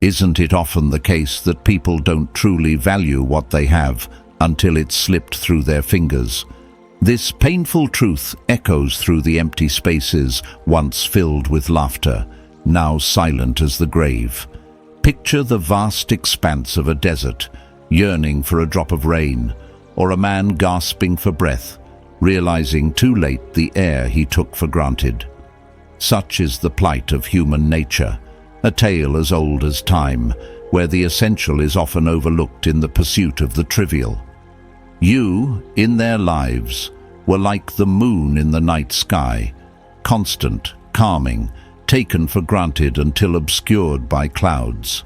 Isn't it often the case that people don't truly value what they have until it's slipped through their fingers? This painful truth echoes through the empty spaces once filled with laughter, now silent as the grave. Picture the vast expanse of a desert, yearning for a drop of rain, or a man gasping for breath, realizing too late the air he took for granted. Such is the plight of human nature, a tale as old as time, where the essential is often overlooked in the pursuit of the trivial. You, in their lives, were like the moon in the night sky, constant, calming, taken for granted until obscured by clouds.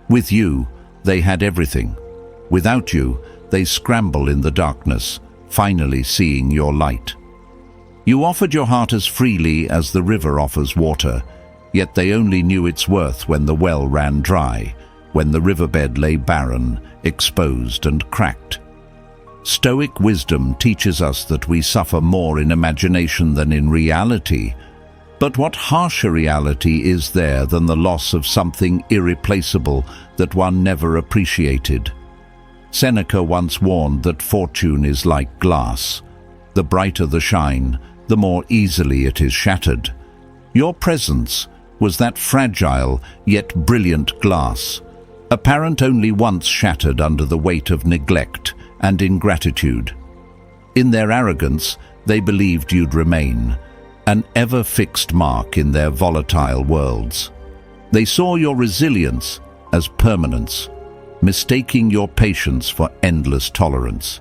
With you, they had everything. Without you, they scramble in the darkness, finally seeing your light. You offered your heart as freely as the river offers water, yet they only knew its worth when the well ran dry, when the riverbed lay barren, exposed and cracked. Stoic wisdom teaches us that we suffer more in imagination than in reality. But what harsher reality is there than the loss of something irreplaceable that one never appreciated? Seneca once warned that fortune is like glass. The brighter the shine, the more easily it is shattered. Your presence was that fragile yet brilliant glass, apparent only once shattered under the weight of neglect and ingratitude. In their arrogance, they believed you'd remain, an ever-fixed mark in their volatile worlds. They saw your resilience as permanence, mistaking your patience for endless tolerance.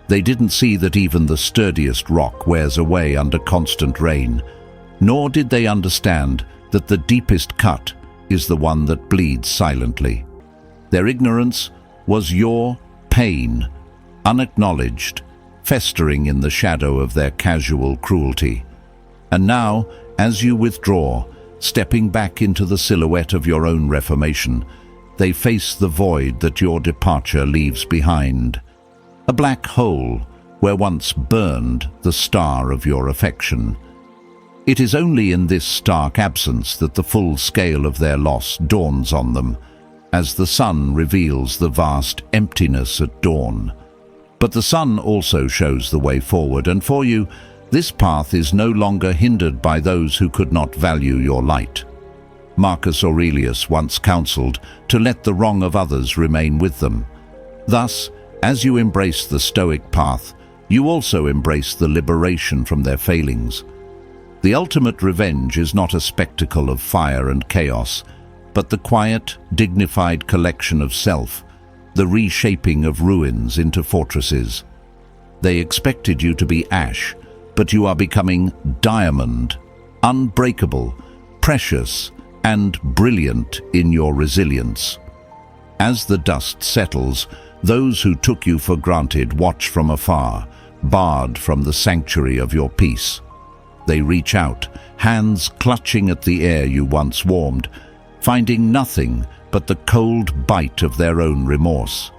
They didn't see that even the sturdiest rock wears away under constant rain, nor did they understand that the deepest cut is the one that bleeds silently. Their ignorance was your pain, unacknowledged, festering in the shadow of their casual cruelty. And now, as you withdraw, stepping back into the silhouette of your own reformation, they face the void that your departure leaves behind. A black hole where once burned the star of your affection. It is only in this stark absence that the full scale of their loss dawns on them, as the sun reveals the vast emptiness at dawn. But the sun also shows the way forward, and for you, this path is no longer hindered by those who could not value your light. Marcus Aurelius once counseled to let the wrong of others remain with them. Thus, as you embrace the Stoic path, you also embrace the liberation from their failings. The ultimate revenge is not a spectacle of fire and chaos, but the quiet, dignified collection of self, the reshaping of ruins into fortresses. They expected you to be ash, but you are becoming diamond, unbreakable, precious, and brilliant in your resilience. As the dust settles, those who took you for granted watch from afar, barred from the sanctuary of your peace. They reach out, hands clutching at the air you once warmed, finding nothing but the cold bite of their own remorse.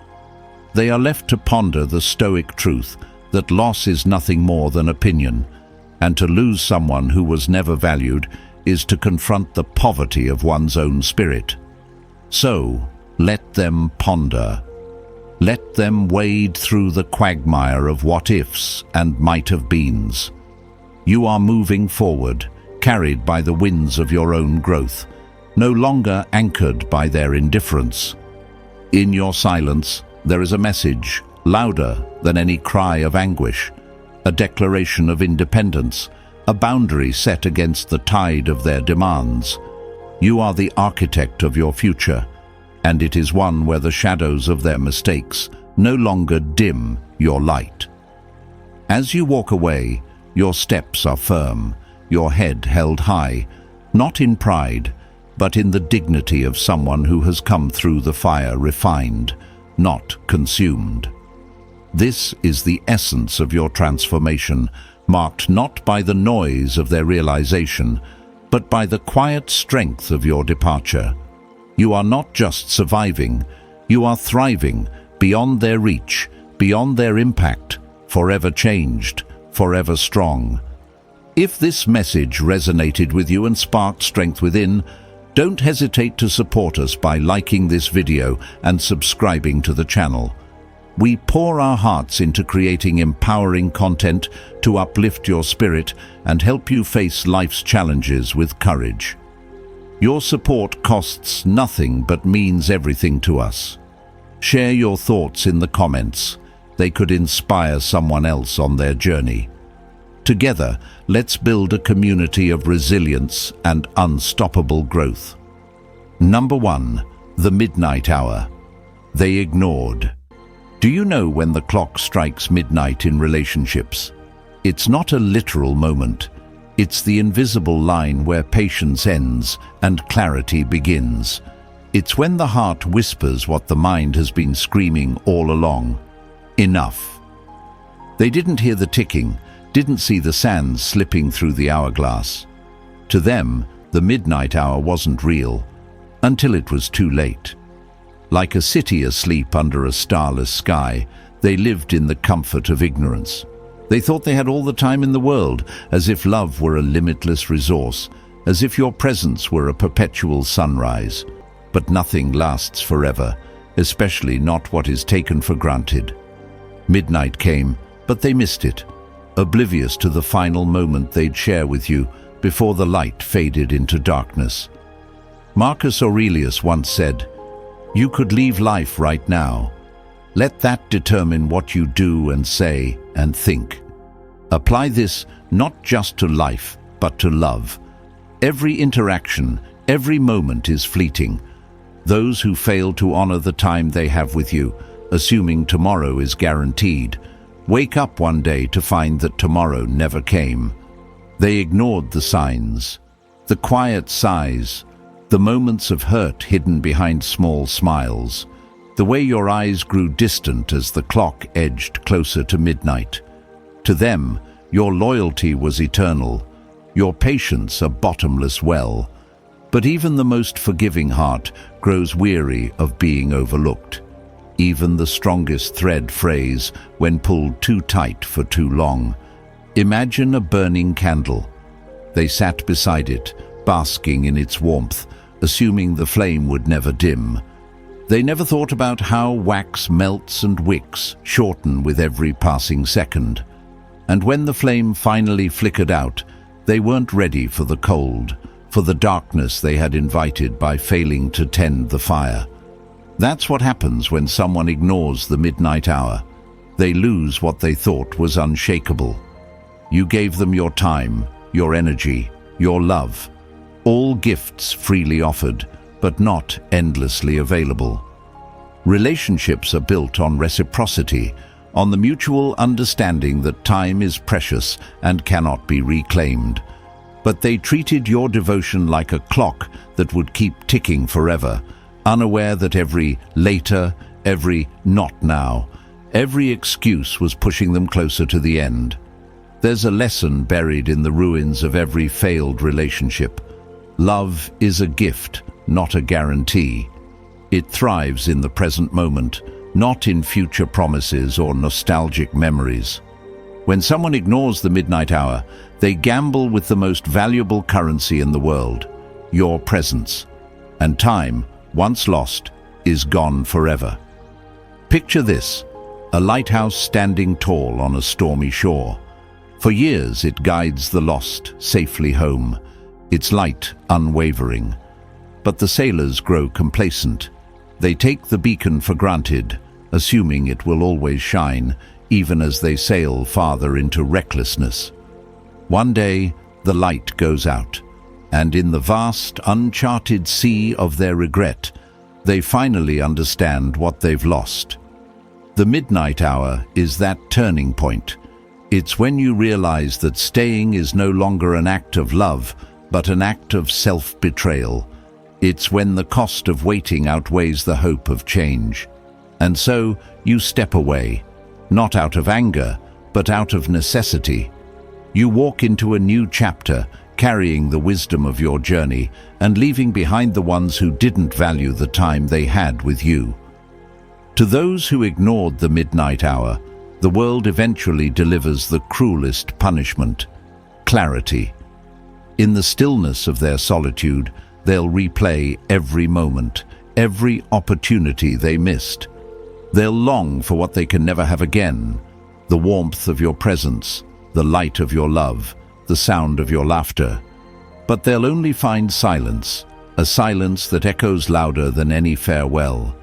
They are left to ponder the Stoic truth that loss is nothing more than opinion, and to lose someone who was never valued is to confront the poverty of one's own spirit. So, let them ponder. Let them wade through the quagmire of what-ifs and might-have-beens. You are moving forward, carried by the winds of your own growth, no longer anchored by their indifference. In your silence, there is a message, louder than any cry of anguish, a declaration of independence, a boundary set against the tide of their demands. You are the architect of your future, and it is one where the shadows of their mistakes no longer dim your light. As you walk away, your steps are firm, your head held high, not in pride, but in the dignity of someone who has come through the fire refined, not consumed. This is the essence of your transformation, marked not by the noise of their realization, but by the quiet strength of your departure. You are not just surviving, you are thriving, beyond their reach, beyond their impact, forever changed, forever strong. If this message resonated with you and sparked strength within, Don't hesitate to support us by liking this video and subscribing to the channel. We pour our hearts into creating empowering content to uplift your spirit and help you face life's challenges with courage. Your support costs nothing but means everything to us. Share your thoughts in the comments. They could inspire someone else on their journey. Together, let's build a community of resilience and unstoppable growth. Number 1. The midnight hour. They ignored. Do you know when the clock strikes midnight in relationships? It's not a literal moment. It's the invisible line where patience ends and clarity begins. It's when the heart whispers what the mind has been screaming all along. Enough. They didn't hear the ticking, didn't see the sands slipping through the hourglass. To them, the midnight hour wasn't real, until it was too late. Like a city asleep under a starless sky, they lived in the comfort of ignorance. They thought they had all the time in the world, as if love were a limitless resource, as if your presence were a perpetual sunrise. But nothing lasts forever, especially not what is taken for granted. Midnight came, but they missed it, oblivious to the final moment they'd share with you before the light faded into darkness. Marcus Aurelius once said, "You could leave life right now. Let that determine what you do and say and think." Apply this not just to life, but to love. Every interaction, every moment is fleeting. Those who fail to honor the time they have with you, assuming tomorrow is guaranteed, wake up one day to find that tomorrow never came. They ignored the signs, the quiet sighs, the moments of hurt hidden behind small smiles, the way your eyes grew distant as the clock edged closer to midnight. To them, your loyalty was eternal, your patience a bottomless well. But even the most forgiving heart grows weary of being overlooked. Even the strongest thread frays when pulled too tight for too long. Imagine a burning candle. They sat beside it, basking in its warmth, assuming the flame would never dim. They never thought about how wax melts and wicks shorten with every passing second. And when the flame finally flickered out, they weren't ready for the cold, for the darkness they had invited by failing to tend the fire. That's what happens when someone ignores the midnight hour. They lose what they thought was unshakable. You gave them your time, your energy, your love. All gifts freely offered, but not endlessly available. Relationships are built on reciprocity, on the mutual understanding that time is precious and cannot be reclaimed. But they treated your devotion like a clock that would keep ticking forever, unaware that every later, every not now, every excuse was pushing them closer to the end. There's a lesson buried in the ruins of every failed relationship. Love is a gift, not a guarantee. It thrives in the present moment, not in future promises or nostalgic memories. When someone ignores the midnight hour, they gamble with the most valuable currency in the world, your presence. And time, once lost, is gone forever. Picture this, a lighthouse standing tall on a stormy shore. For years it guides the lost safely home, its light unwavering. But the sailors grow complacent. They take the beacon for granted, assuming it will always shine, even as they sail farther into recklessness. One day, the light goes out, and in the vast, uncharted sea of their regret, they finally understand what they've lost. The midnight hour is that turning point. It's when you realize that staying is no longer an act of love, but an act of self-betrayal. It's when the cost of waiting outweighs the hope of change. And so you step away, not out of anger, but out of necessity. You walk into a new chapter, carrying the wisdom of your journey and leaving behind the ones who didn't value the time they had with you. To those who ignored the midnight hour, the world eventually delivers the cruelest punishment: clarity. In the stillness of their solitude, They'll replay every moment, every opportunity they missed. They'll long for what they can never have again: the warmth of your presence, the light of your love, the sound of your laughter. But they'll only find silence, a silence that echoes louder than any farewell.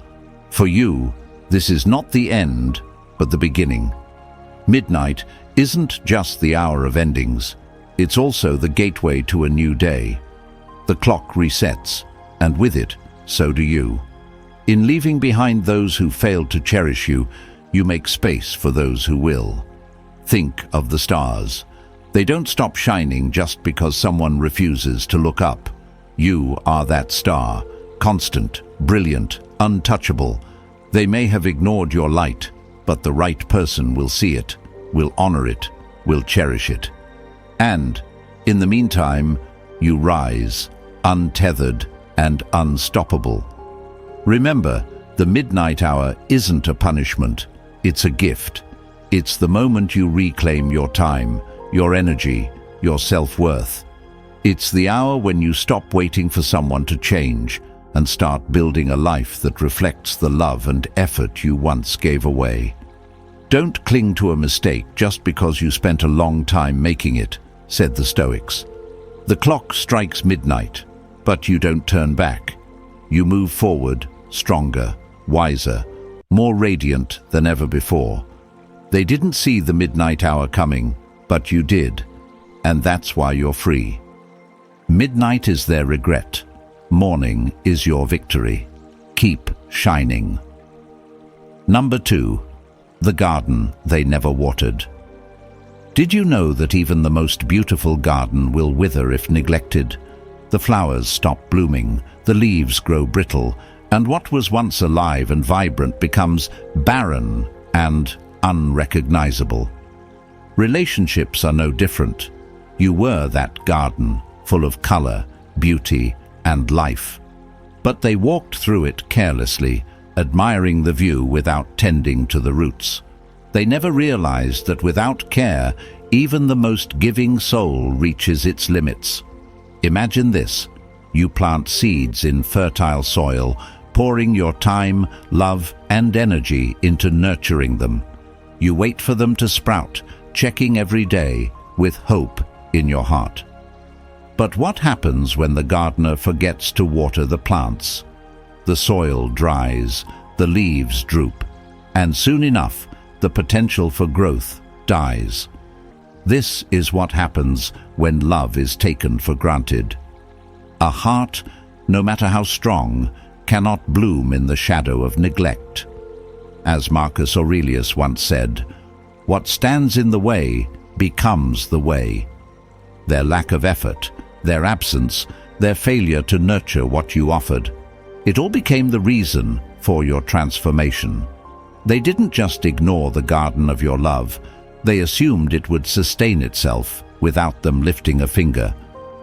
For you, this is not the end, but the beginning. Midnight isn't just the hour of endings. It's also the gateway to a new day. The clock resets, and with it, so do you. In leaving behind those who failed to cherish you, you make space for those who will. Think of the stars. They don't stop shining just because someone refuses to look up. You are that star, constant, brilliant, untouchable. They may have ignored your light, but the right person will see it, will honor it, will cherish it. And, in the meantime, you rise, untethered and unstoppable. Remember, the midnight hour isn't a punishment, it's a gift. It's the moment you reclaim your time, your energy, your self-worth. It's the hour when you stop waiting for someone to change and start building a life that reflects the love and effort you once gave away. Don't cling to a mistake just because you spent a long time making it, said the Stoics. The clock strikes midnight, but you don't turn back. You move forward, stronger, wiser, more radiant than ever before. They didn't see the midnight hour coming, but you did, and that's why you're free. Midnight is their regret. Morning is your victory. Keep shining. Number 2. The garden they never watered. Did you know that even the most beautiful garden will wither if neglected? The flowers stop blooming, the leaves grow brittle, and what was once alive and vibrant becomes barren and unrecognizable. Relationships are no different. You were that garden, full of color, beauty, and life. But they walked through it carelessly, admiring the view without tending to the roots. They never realized that without care, even the most giving soul reaches its limits. Imagine this: you plant seeds in fertile soil, pouring your time, love, and energy into nurturing them. You wait for them to sprout, checking every day with hope in your heart. But what happens when the gardener forgets to water the plants? The soil dries, the leaves droop, and soon enough, the potential for growth dies. This is what happens when love is taken for granted. A heart, no matter how strong, cannot bloom in the shadow of neglect. As Marcus Aurelius once said, "What stands in the way becomes the way." Their lack of effort, their absence, their failure to nurture what you offered, it all became the reason for your transformation. They didn't just ignore the garden of your love, they assumed it would sustain itself without them lifting a finger.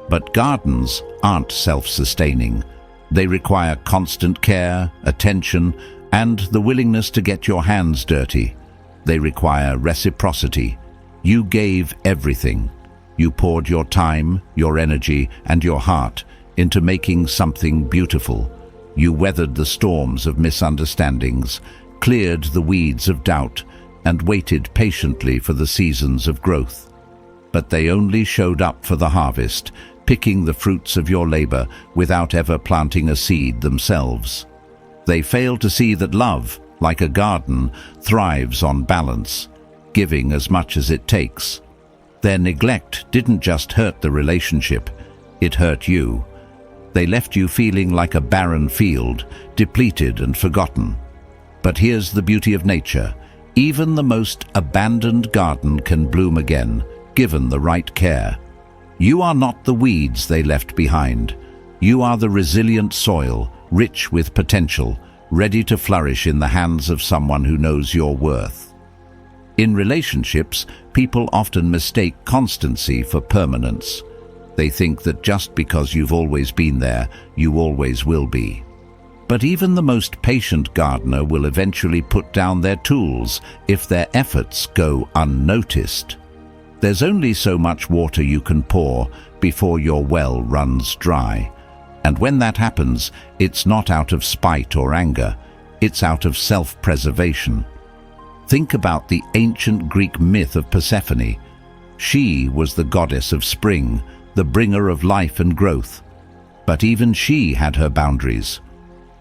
But gardens aren't self-sustaining. They require constant care, attention, and the willingness to get your hands dirty. They require reciprocity. You gave everything. You poured your time, your energy, and your heart into making something beautiful. You weathered the storms of misunderstandings, cleared the weeds of doubt, and waited patiently for the seasons of growth. But they only showed up for the harvest, picking the fruits of your labor without ever planting a seed themselves. They failed to see that love, like a garden, thrives on balance, giving as much as it takes. Their neglect didn't just hurt the relationship, it hurt you. They left you feeling like a barren field, depleted and forgotten. But here's the beauty of nature. Even the most abandoned garden can bloom again, given the right care. You are not the weeds they left behind. You are the resilient soil, rich with potential, ready to flourish in the hands of someone who knows your worth. In relationships, people often mistake constancy for permanence. They think that just because you've always been there, you always will be. But even the most patient gardener will eventually put down their tools if their efforts go unnoticed. There's only so much water you can pour before your well runs dry. And when that happens, it's not out of spite or anger, it's out of self-preservation. Think about the ancient Greek myth of Persephone. She was the goddess of spring, the bringer of life and growth. But even she had her boundaries.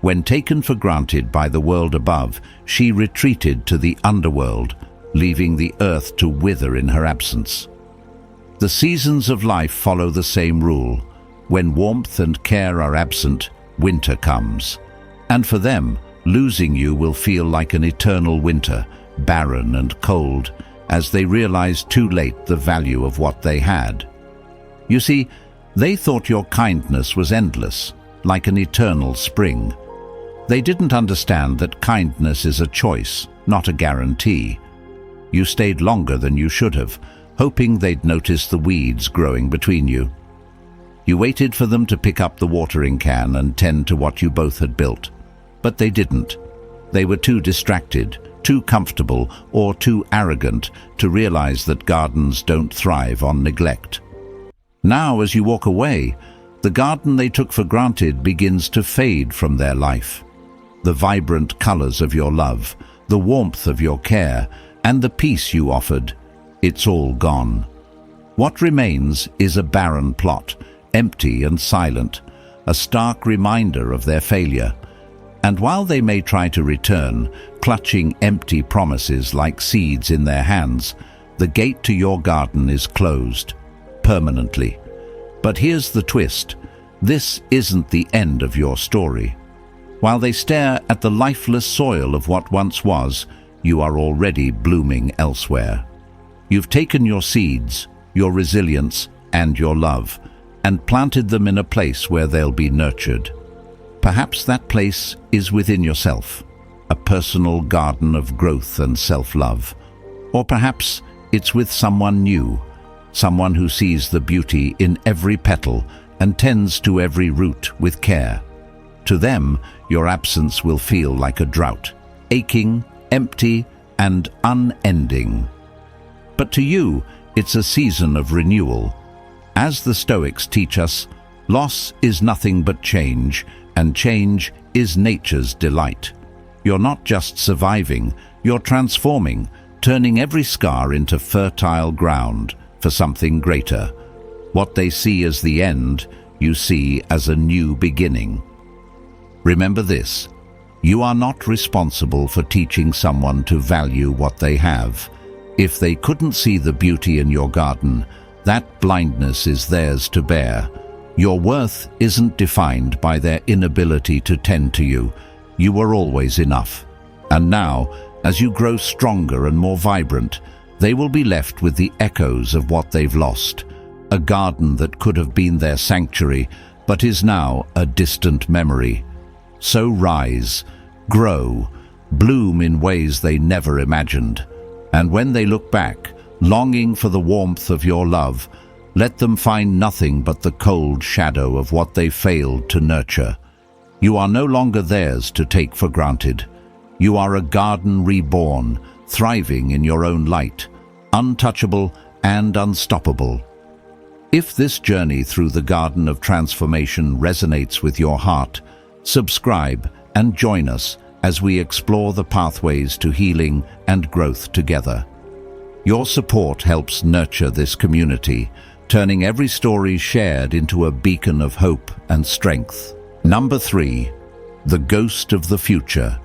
When taken for granted by the world above, she retreated to the underworld, leaving the earth to wither in her absence. The seasons of life follow the same rule. When warmth and care are absent, winter comes. And for them, losing you will feel like an eternal winter, barren and cold, as they realize too late the value of what they had. You see, they thought your kindness was endless, like an eternal spring. They didn't understand that kindness is a choice, not a guarantee. You stayed longer than you should have, hoping they'd notice the weeds growing between you. You waited for them to pick up the watering can and tend to what you both had built. But they didn't. They were too distracted, too comfortable, or too arrogant to realize that gardens don't thrive on neglect. Now, as you walk away, the garden they took for granted begins to fade from their life. The vibrant colors of your love, the warmth of your care, and the peace you offered, it's all gone. What remains is a barren plot, empty and silent, a stark reminder of their failure. And while they may try to return, clutching empty promises like seeds in their hands, the gate to your garden is closed, permanently. But here's the twist. This isn't the end of your story. While they stare at the lifeless soil of what once was, you are already blooming elsewhere. You've taken your seeds, your resilience, and your love, and planted them in a place where they'll be nurtured. Perhaps that place is within yourself, a personal garden of growth and self-love. Or perhaps it's with someone new, someone who sees the beauty in every petal and tends to every root with care. To them, your absence will feel like a drought, aching, empty, and unending. But to you, it's a season of renewal. As the Stoics teach us, loss is nothing but change, and change is nature's delight. You're not just surviving, you're transforming, turning every scar into fertile ground for something greater. What they see as the end, you see as a new beginning. Remember this: you are not responsible for teaching someone to value what they have. If they couldn't see the beauty in your garden, that blindness is theirs to bear. Your worth isn't defined by their inability to tend to you. You were always enough. And now, as you grow stronger and more vibrant, they will be left with the echoes of what they've lost. A garden that could have been their sanctuary, but is now a distant memory. So rise, grow, bloom in ways they never imagined. And when they look back, longing for the warmth of your love, let them find nothing but the cold shadow of what they failed to nurture. You are no longer theirs to take for granted. You are a garden reborn, thriving in your own light, untouchable and unstoppable. If this journey through the garden of transformation resonates with your heart, subscribe and join us as we explore the pathways to healing and growth together. Your support helps nurture this community, turning every story shared into a beacon of hope and strength. Number 3, the ghost of the future.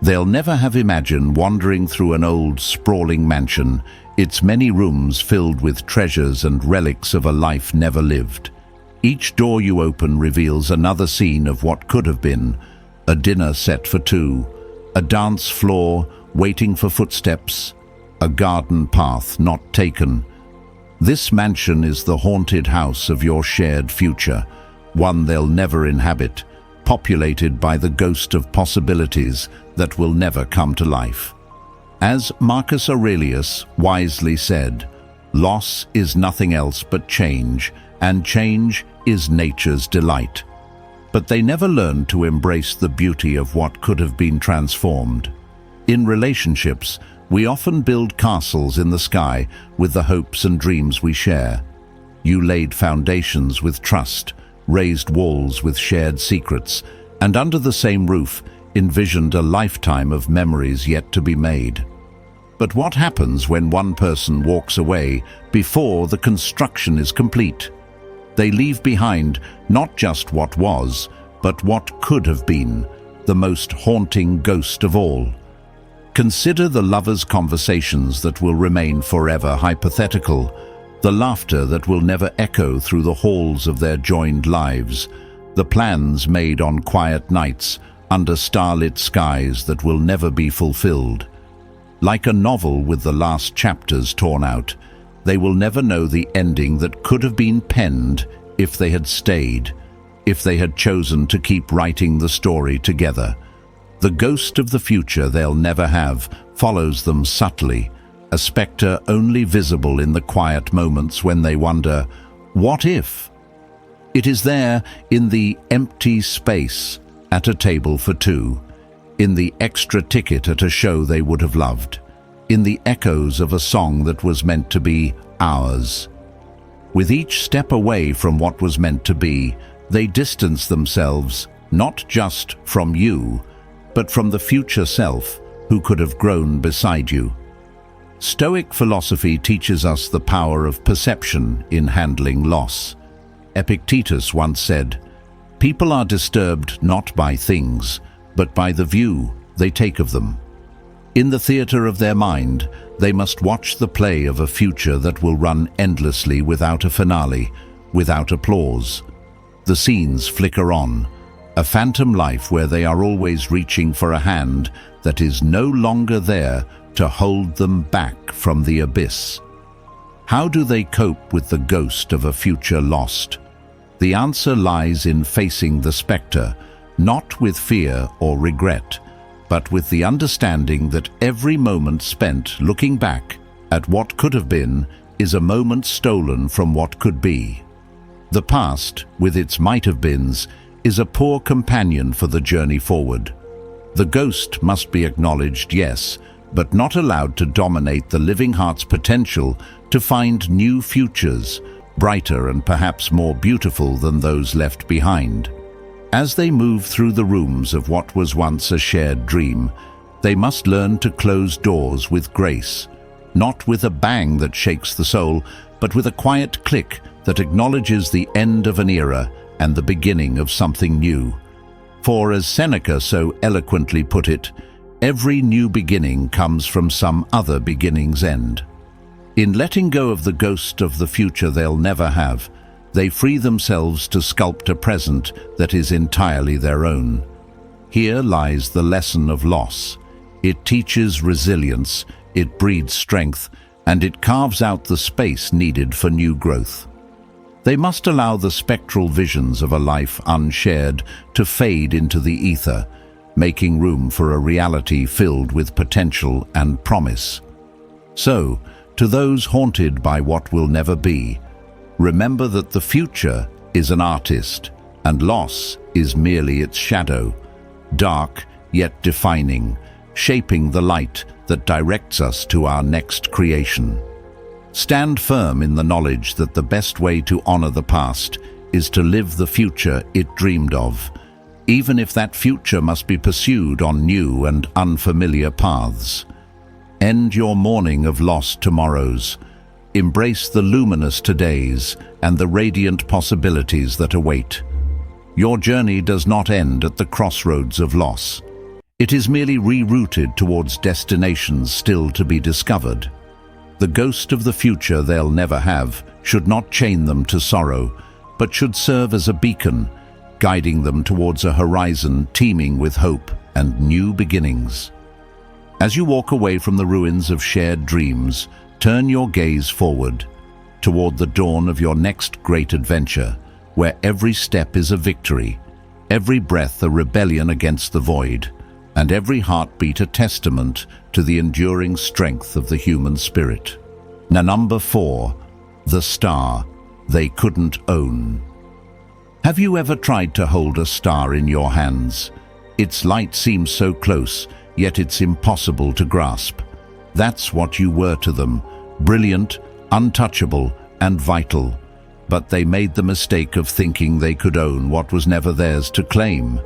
They'll never have imagined wandering through an old, sprawling mansion, its many rooms filled with treasures and relics of a life never lived. Each door you open reveals another scene of what could have been: a dinner set for two, a dance floor waiting for footsteps, a garden path not taken. This mansion is the haunted house of your shared future, one they'll never inhabit, populated by the ghost of possibilities that will never come to life. As Marcus Aurelius wisely said, loss is nothing else but change, and change is nature's delight. But they never learned to embrace the beauty of what could have been transformed. In relationships, we often build castles in the sky with the hopes and dreams we share. You laid foundations with trust, raised walls with shared secrets, and under the same roof envisioned a lifetime of memories yet to be made. But what happens when one person walks away before the construction is complete? They leave behind not just what was, but what could have been, the most haunting ghost of all. Consider the lovers' conversations that will remain forever hypothetical, the laughter that will never echo through the halls of their joined lives, the plans made on quiet nights under starlit skies that will never be fulfilled. Like a novel with the last chapters torn out, they will never know the ending that could have been penned if they had stayed, if they had chosen to keep writing the story together. The ghost of the future they'll never have follows them subtly, a spectre only visible in the quiet moments when they wonder, what if? It is there in the empty space at a table for two, in the extra ticket at a show they would have loved, in the echoes of a song that was meant to be ours. With each step away from what was meant to be, they distance themselves not just from you, but from the future self who could have grown beside you. Stoic philosophy teaches us the power of perception in handling loss. Epictetus once said, "People are disturbed not by things, but by the view they take of them." In the theater of their mind, they must watch the play of a future that will run endlessly without a finale, without applause. The scenes flicker on, a phantom life where they are always reaching for a hand that is no longer there to hold them back from the abyss. How do they cope with the ghost of a future lost? The answer lies in facing the spectre, not with fear or regret, but with the understanding that every moment spent looking back at what could have been is a moment stolen from what could be. The past, with its might-have-beens, is a poor companion for the journey forward. The ghost must be acknowledged, yes, but not allowed to dominate the living heart's potential to find new futures, brighter and perhaps more beautiful than those left behind. As they move through the rooms of what was once a shared dream, they must learn to close doors with grace, not with a bang that shakes the soul, but with a quiet click that acknowledges the end of an era and the beginning of something new. For as Seneca so eloquently put it, every new beginning comes from some other beginning's end. In letting go of the ghost of the future they'll never have, they free themselves to sculpt a present that is entirely their own. Here lies the lesson of loss. It teaches resilience, it breeds strength, and it carves out the space needed for new growth. They must allow the spectral visions of a life unshared to fade into the ether, making room for a reality filled with potential and promise. So, to those haunted by what will never be, remember that the future is an artist, and loss is merely its shadow, dark yet defining, shaping the light that directs us to our next creation. Stand firm in the knowledge that the best way to honor the past is to live the future it dreamed of, even if that future must be pursued on new and unfamiliar paths. End your mourning of lost tomorrows. Embrace the luminous todays and the radiant possibilities that await. Your journey does not end at the crossroads of loss. It is merely rerouted towards destinations still to be discovered. The ghost of the future they'll never have should not chain them to sorrow, but should serve as a beacon, guiding them towards a horizon teeming with hope and new beginnings. As you walk away from the ruins of shared dreams, turn your gaze forward, toward the dawn of your next great adventure, where every step is a victory, every breath a rebellion against the void, and every heartbeat a testament to the enduring strength of the human spirit. Now, number 4, the star they couldn't own. Have you ever tried to hold a star in your hands? Its light seems so close, yet it's impossible to grasp. That's what you were to them, brilliant, untouchable, and vital. but they made the mistake of thinking they could own what was never theirs to claim.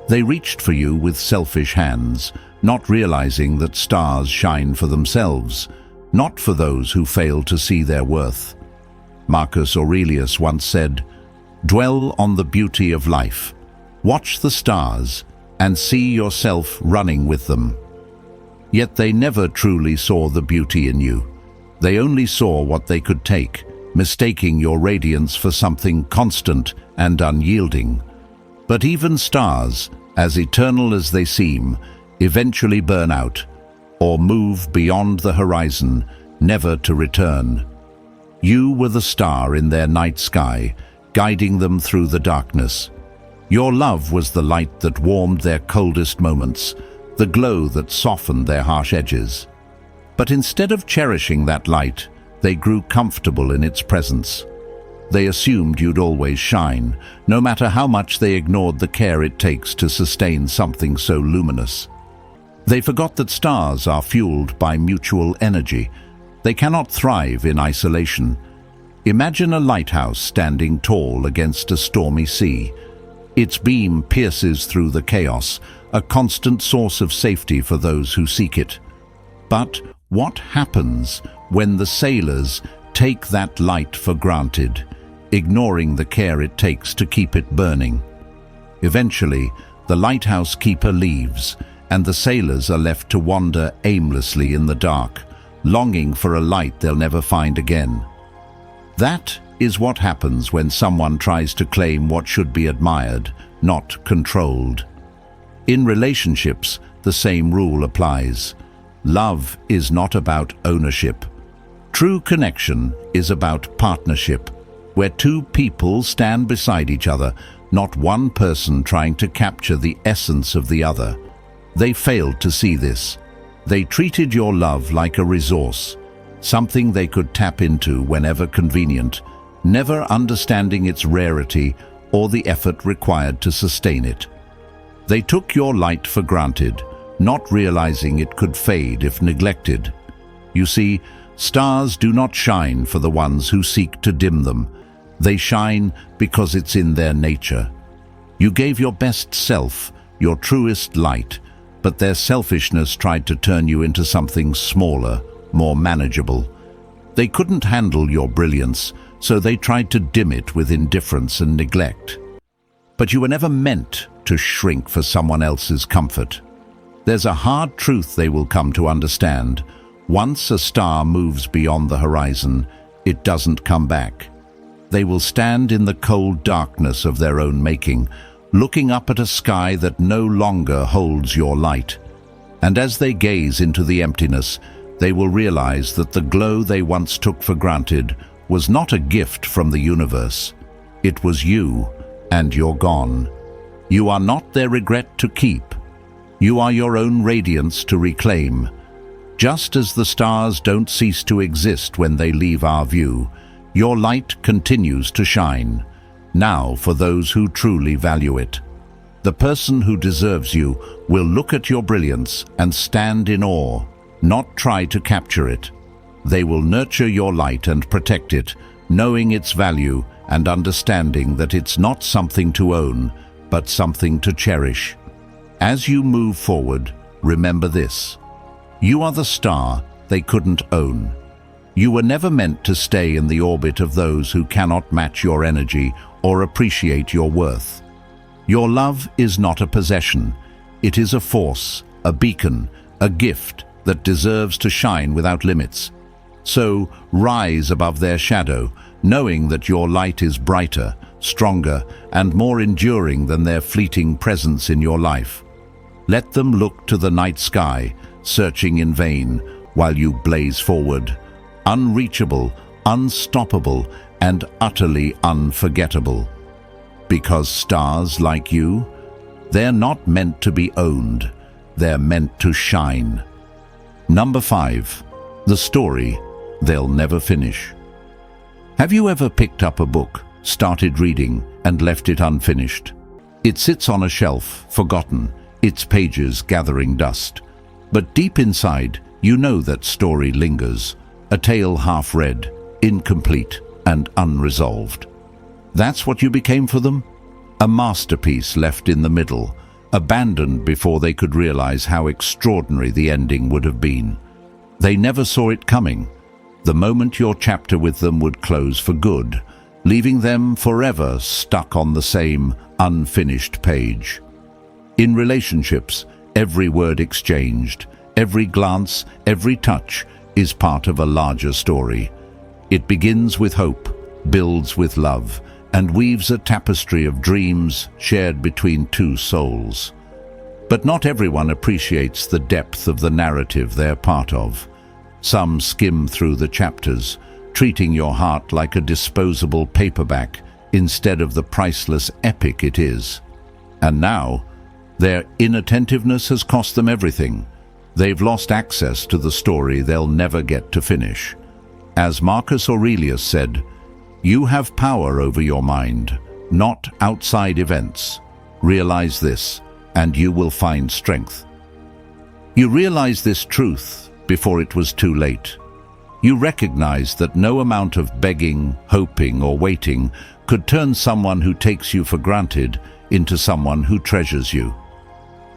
They reached for you with selfish hands, not realizing that stars shine for themselves, not for those who fail to see their worth. Marcus Aurelius once said, "Dwell on the beauty of life. Watch the stars and see yourself running with them." Yet they never truly saw the beauty in you. They only saw what they could take, mistaking your radiance for something constant and unyielding. But even stars, as eternal as they seem, eventually burn out or move beyond the horizon, never to return. You were the star in their night sky, guiding them through the darkness. Your love was the light that warmed their coldest moments, the glow that softened their harsh edges. But instead of cherishing that light, they grew comfortable in its presence. They assumed you'd always shine, no matter how much they ignored the care it takes to sustain something so luminous. They forgot that stars are fueled by mutual energy. They cannot thrive in isolation. Imagine a lighthouse standing tall against a stormy sea. Its beam pierces through the chaos, a constant source of safety for those who seek it. But what happens when the sailors take that light for granted, ignoring the care it takes to keep it burning? Eventually, the lighthouse keeper leaves, and the sailors are left to wander aimlessly in the dark, longing for a light they'll never find again. That is what happens when someone tries to claim what should be admired, not controlled. In relationships, the same rule applies. Love is not about ownership. True connection is about partnership, where two people stand beside each other, not one person trying to capture the essence of the other. They failed to see this. They treated your love like a resource, something they could tap into whenever convenient, never understanding its rarity or the effort required to sustain it. They took your light for granted, not realizing it could fade if neglected. You see, stars do not shine for the ones who seek to dim them. They shine because it's in their nature. You gave your best self, your truest light, but their selfishness tried to turn you into something smaller, more manageable. They couldn't handle your brilliance, so they tried to dim it with indifference and neglect. But you were never meant to shrink for someone else's comfort. There's a hard truth they will come to understand. Once a star moves beyond the horizon, it doesn't come back. They will stand in the cold darkness of their own making, looking up at a sky that no longer holds your light. And as they gaze into the emptiness, they will realize that the glow they once took for granted was not a gift from the universe. It was you, and you're gone. You are not their regret to keep. You are your own radiance to reclaim. Just as the stars don't cease to exist when they leave our view, your light continues to shine, now for those who truly value it. The person who deserves you will look at your brilliance and stand in awe, not try to capture it. They will nurture your light and protect it, knowing its value and understanding that it's not something to own, but something to cherish. As you move forward, remember this. You are the star they couldn't own. You were never meant to stay in the orbit of those who cannot match your energy or appreciate your worth. Your love is not a possession. It is a force, a beacon, a gift that deserves to shine without limits. So rise above their shadow, knowing that your light is brighter, stronger, and more enduring than their fleeting presence in your life. Let them look to the night sky, searching in vain, while you blaze forward, unreachable, unstoppable, and utterly unforgettable. Because stars like you, they're not meant to be owned, they're meant to shine. Number 5, the story they'll never finish. Have you ever picked up a book, started reading, and left it unfinished? It sits on a shelf, forgotten, its pages gathering dust. But deep inside, you know that story lingers, a tale half read, incomplete, and unresolved. That's what you became for them? A masterpiece left in the middle, abandoned before they could realize how extraordinary the ending would have been. They never saw it coming. The moment your chapter with them would close for good, leaving them forever stuck on the same unfinished page. In relationships, every word exchanged, every glance, every touch is part of a larger story. It begins with hope, builds with love, and weaves a tapestry of dreams shared between two souls. But not everyone appreciates the depth of the narrative they're part of. Some skim through the chapters, treating your heart like a disposable paperback instead of the priceless epic it is. And now, their inattentiveness has cost them everything. They've lost access to the story they'll never get to finish. As Marcus Aurelius said, "You have power over your mind, not outside events. Realize this, and you will find strength." You realize this truth before it was too late. You recognize that no amount of begging, hoping, or waiting could turn someone who takes you for granted into someone who treasures you.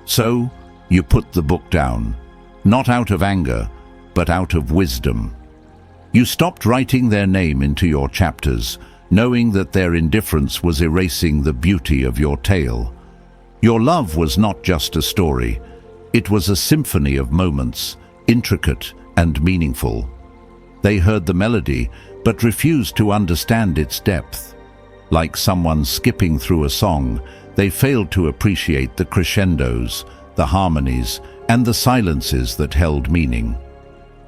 So, you put the book down, not out of anger, but out of wisdom. You stopped writing their name into your chapters, knowing that their indifference was erasing the beauty of your tale. Your love was not just a story, it was a symphony of moments, intricate and meaningful. They heard the melody, but refused to understand its depth. Like someone skipping through a song, they failed to appreciate the crescendos, the harmonies, and the silences that held meaning.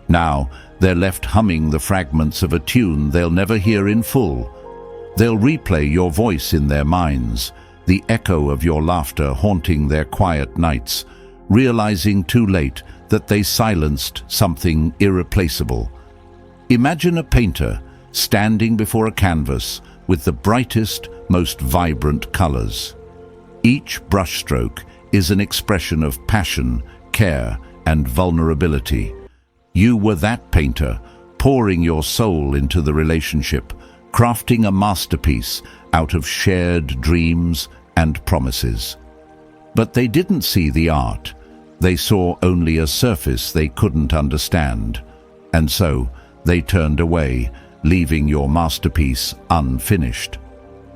Now, they're left humming the fragments of a tune they'll never hear in full. They'll replay your voice in their minds, the echo of your laughter haunting their quiet nights, realizing too late that they silenced something irreplaceable. Imagine a painter standing before a canvas with the brightest, most vibrant colors. Each brushstroke is an expression of passion, care, and vulnerability. You were that painter, pouring your soul into the relationship, crafting a masterpiece out of shared dreams and promises. But they didn't see the art. They saw only a surface they couldn't understand. And so, they turned away, leaving your masterpiece unfinished.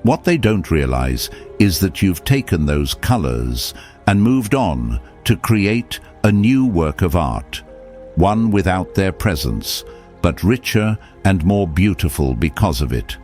What they don't realize is that you've taken those colors and moved on to create a new work of art, one without their presence, but richer and more beautiful because of it.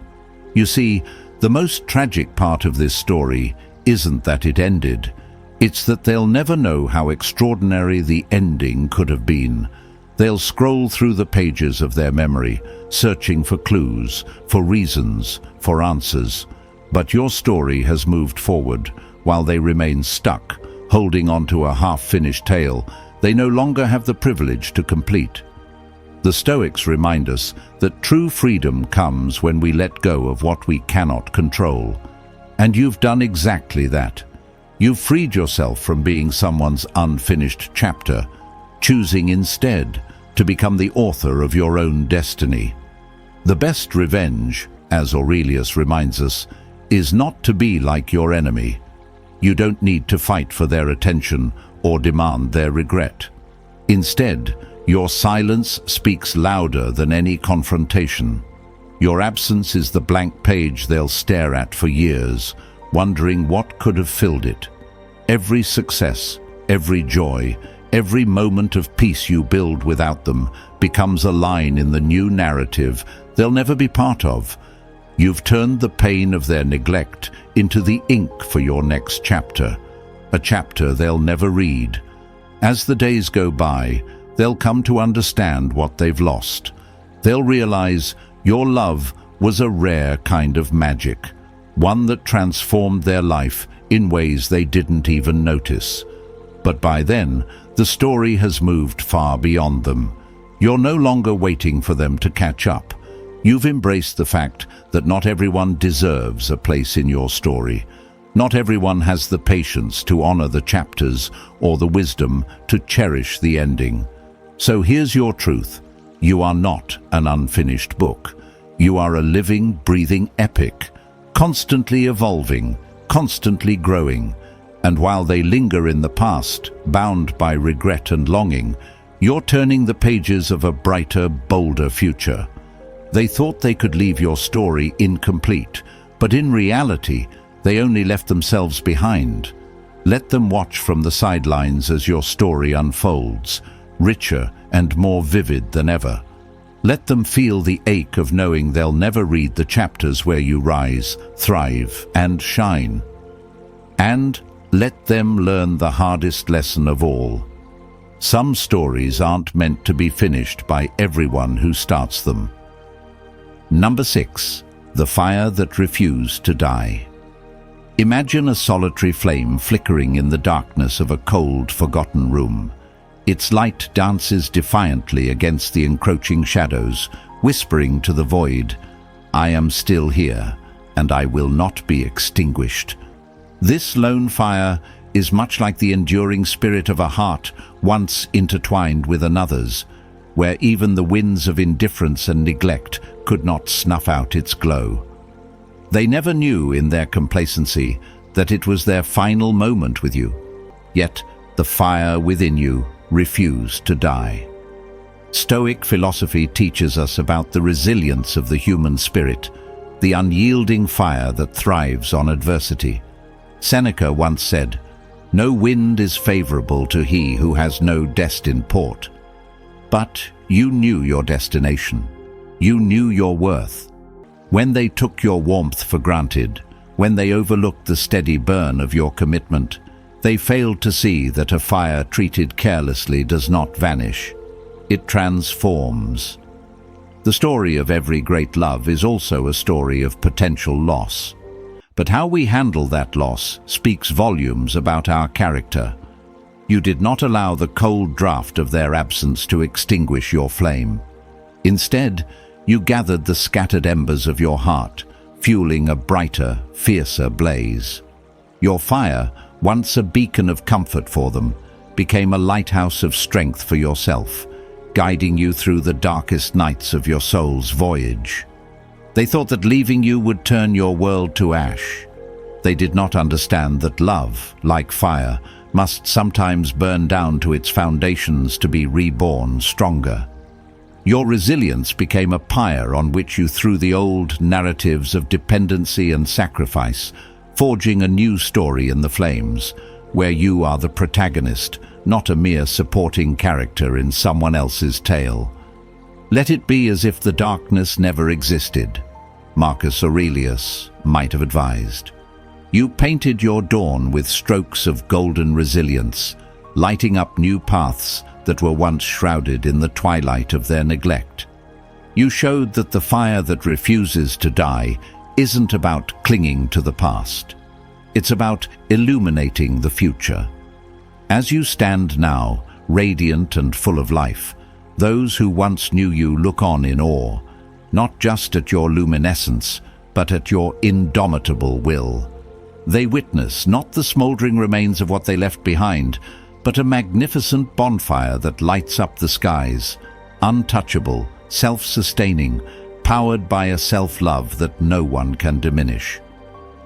You see, the most tragic part of this story isn't that it ended. It's that they'll never know how extraordinary the ending could have been. They'll scroll through the pages of their memory, searching for clues, for reasons, for answers. But your story has moved forward, while they remain stuck, holding onto a half-finished tale they no longer have the privilege to complete. The Stoics remind us that true freedom comes when we let go of what we cannot control. And you've done exactly that. You've freed yourself from being someone's unfinished chapter, choosing instead to become the author of your own destiny. The best revenge, as Aurelius reminds us, is not to be like your enemy. You don't need to fight for their attention or demand their regret. Instead, your silence speaks louder than any confrontation. Your absence is the blank page they'll stare at for years, wondering what could have filled it. Every success, every joy, every moment of peace you build without them becomes a line in the new narrative they'll never be part of. You've turned the pain of their neglect into the ink for your next chapter, a chapter they'll never read. As the days go by, they'll come to understand what they've lost. They'll realize your love was a rare kind of magic, one that transformed their life in ways they didn't even notice. But by then, the story has moved far beyond them. You're no longer waiting for them to catch up. You've embraced the fact that not everyone deserves a place in your story. Not everyone has the patience to honor the chapters or the wisdom to cherish the ending. So here's your truth. You are not an unfinished book. You are a living, breathing epic, constantly evolving, constantly growing, and while they linger in the past, bound by regret and longing, you're turning the pages of a brighter, bolder future. They thought they could leave your story incomplete, but in reality, they only left themselves behind. Let them watch from the sidelines as your story unfolds, richer and more vivid than ever. Let them feel the ache of knowing they'll never read the chapters where you rise, thrive, and shine. And let them learn the hardest lesson of all. Some stories aren't meant to be finished by everyone who starts them. Number 6. The fire that refused to die. Imagine a solitary flame flickering in the darkness of a cold, forgotten room. Its light dances defiantly against the encroaching shadows, whispering to the void, "I am still here, and I will not be extinguished." This lone fire is much like the enduring spirit of a heart once intertwined with another's, where even the winds of indifference and neglect could not snuff out its glow. They never knew in their complacency that it was their final moment with you, yet the fire within you refused to die. Stoic philosophy teaches us about the resilience of the human spirit, the unyielding fire that thrives on adversity. Seneca once said, "No wind is favorable to he who has no destined port." But you knew your destination. You knew your worth. When they took your warmth for granted, when they overlooked the steady burn of your commitment, they failed to see that a fire treated carelessly does not vanish. It transforms. The story of every great love is also a story of potential loss. But how we handle that loss speaks volumes about our character. You did not allow the cold draft of their absence to extinguish your flame. Instead, you gathered the scattered embers of your heart, fueling a brighter, fiercer blaze. Your fire, once a beacon of comfort for them, became a lighthouse of strength for yourself, guiding you through the darkest nights of your soul's voyage. They thought that leaving you would turn your world to ash. They did not understand that love, like fire, must sometimes burn down to its foundations to be reborn stronger. Your resilience became a pyre on which you threw the old narratives of dependency and sacrifice, forging a new story in the flames, where you are the protagonist, not a mere supporting character in someone else's tale. Let it be as if the darkness never existed, Marcus Aurelius might have advised. You painted your dawn with strokes of golden resilience, lighting up new paths that were once shrouded in the twilight of their neglect. You showed that the fire that refuses to die isn't about clinging to the past. It's about illuminating the future. As you stand now, radiant and full of life, those who once knew you look on in awe, not just at your luminescence, but at your indomitable will. They witness not the smoldering remains of what they left behind, but a magnificent bonfire that lights up the skies, untouchable, self-sustaining, powered by a self-love that no one can diminish.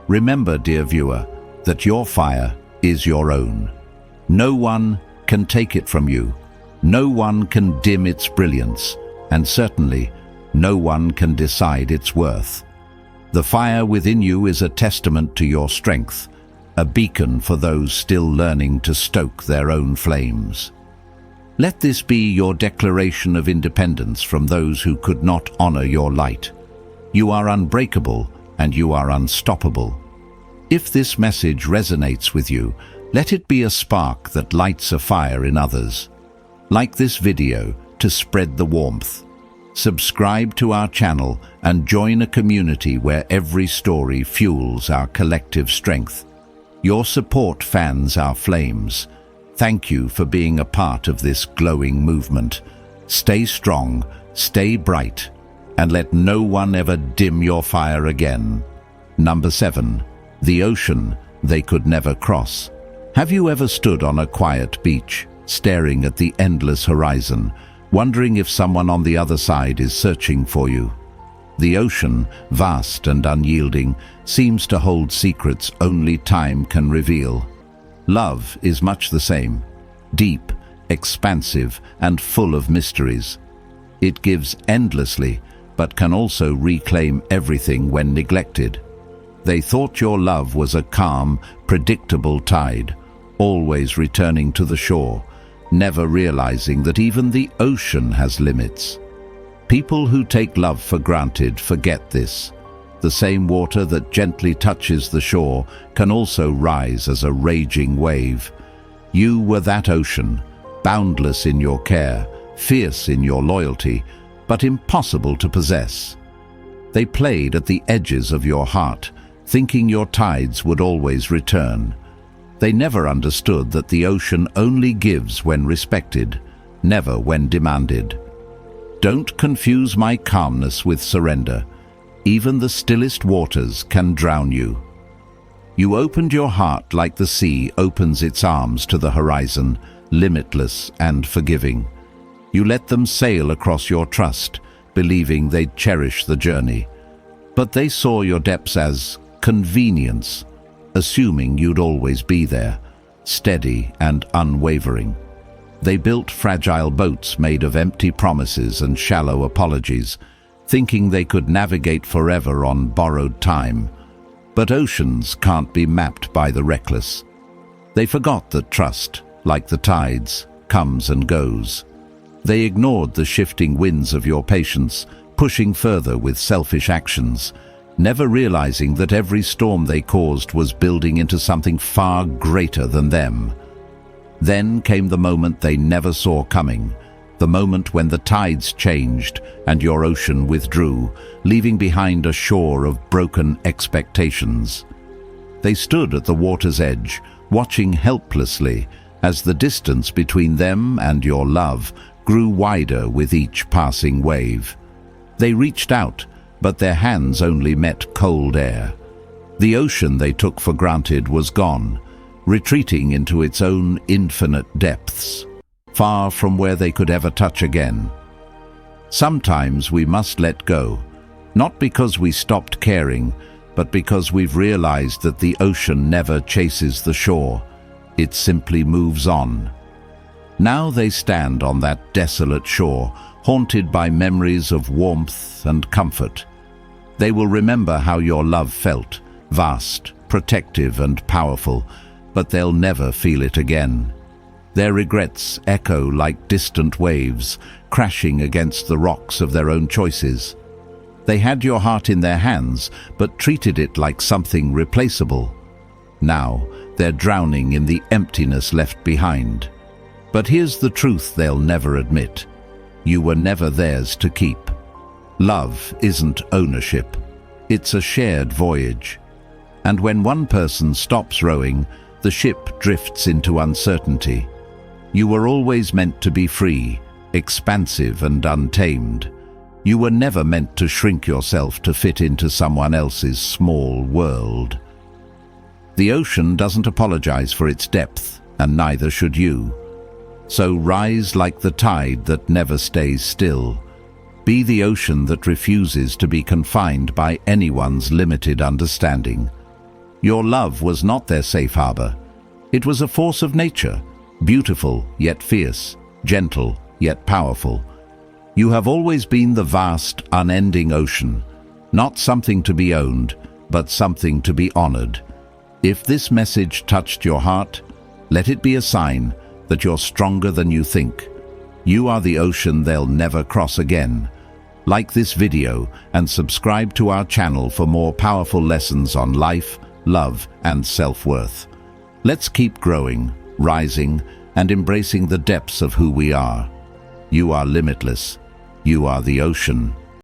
Remember, dear viewer, that your fire is your own. No one can take it from you. No one can dim its brilliance, and certainly no one can decide its worth. The fire within you is a testament to your strength, a beacon for those still learning to stoke their own flames. Let this be your declaration of independence from those who could not honor your light. You are unbreakable and you are unstoppable. If this message resonates with you, let it be a spark that lights a fire in others. Like this video to spread the warmth. Subscribe to our channel and join a community where every story fuels our collective strength. Your support fans our flames. Thank you for being a part of this glowing movement. Stay strong, stay bright, and let no one ever dim your fire again. Number 7. The ocean they could never cross. Have you ever stood on a quiet beach, staring at the endless horizon, wondering if someone on the other side is searching for you? The ocean, vast and unyielding, seems to hold secrets only time can reveal. Love is much the same, deep, expansive, and full of mysteries. It gives endlessly, but can also reclaim everything when neglected. They thought your love was a calm, predictable tide, always returning to the shore, never realizing that even the ocean has limits. People who take love for granted forget this. The same water that gently touches the shore can also rise as a raging wave. You were that ocean, boundless in your care, fierce in your loyalty, but impossible to possess. They played at the edges of your heart, thinking your tides would always return. They never understood that the ocean only gives when respected, never when demanded. Don't confuse my calmness with surrender. Even the stillest waters can drown you. You opened your heart like the sea opens its arms to the horizon, limitless and forgiving. You let them sail across your trust, believing they'd cherish the journey. But they saw your depths as convenience, assuming you'd always be there, steady and unwavering. They built fragile boats made of empty promises and shallow apologies, thinking they could navigate forever on borrowed time. But oceans can't be mapped by the reckless. They forgot that trust, like the tides, comes and goes. They ignored the shifting winds of your patience, pushing further with selfish actions, never realizing that every storm they caused was building into something far greater than them. Then came the moment they never saw coming, the moment when the tides changed and your ocean withdrew, leaving behind a shore of broken expectations. They stood at the water's edge, watching helplessly as the distance between them and your love grew wider with each passing wave. They reached out, but their hands only met cold air. The ocean they took for granted was gone, retreating into its own infinite depths, far from where they could ever touch again. Sometimes we must let go, not because we stopped caring, but because we've realized that the ocean never chases the shore. It simply moves on. Now they stand on that desolate shore, haunted by memories of warmth and comfort. They will remember how your love felt, vast, protective and powerful, but they'll never feel it again. Their regrets echo like distant waves, crashing against the rocks of their own choices. They had your heart in their hands, but treated it like something replaceable. Now, they're drowning in the emptiness left behind. But here's the truth they'll never admit. You were never theirs to keep. Love isn't ownership. It's a shared voyage. And when one person stops rowing, the ship drifts into uncertainty. You were always meant to be free, expansive and untamed. You were never meant to shrink yourself to fit into someone else's small world. The ocean doesn't apologize for its depth, and neither should you. So rise like the tide that never stays still. Be the ocean that refuses to be confined by anyone's limited understanding. Your love was not their safe harbor. It was a force of nature, beautiful yet fierce, gentle yet powerful. You have always been the vast, unending ocean, not something to be owned, but something to be honored. If this message touched your heart, let it be a sign that you're stronger than you think. You are the ocean they'll never cross again. Like this video and subscribe to our channel for more powerful lessons on life, love, and self-worth. Let's keep growing, rising, and embracing the depths of who we are. You are limitless. You are the ocean.